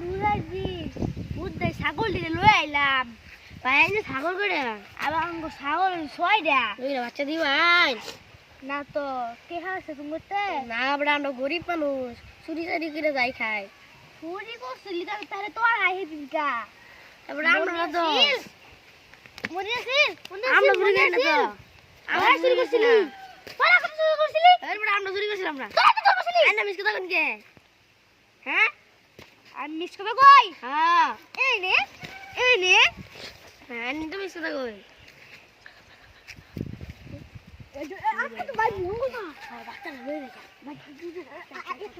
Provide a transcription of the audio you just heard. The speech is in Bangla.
বুঝাইছি বুঝাই ছাগল দিলে লয়ে আইলাম ভাই আইনে ছাগল করে আবার আঙ্গ ছাগল ছয়টা দুইটা বাচ্চা দিবাই না তো কে খাচ্ছে তোমারতে না বড় আমরা গরিব মানুষ চুরি চারি করে যাই খাই চুরি করছিলি তাহলে তো আর আইহে দিনকা তারপরে আমরা তো মনে আছিস আমরা চুরি করি না তো আমরা চুরি করছিলি তোরা কত চুরি করছিলি তারপরে আমরা চুরি করছিলাম না তোরা তো চুরি করছিলি আইনা মিস কথা কোনকে হ্যাঁ আমি মিস করবে কই হ্যাঁ এই নে হ্যাঁ নি তো মিস কথা কই আজকে তো ভাই মঙ্গল না বাচ্চা লয়ে গেছে ভাই একটু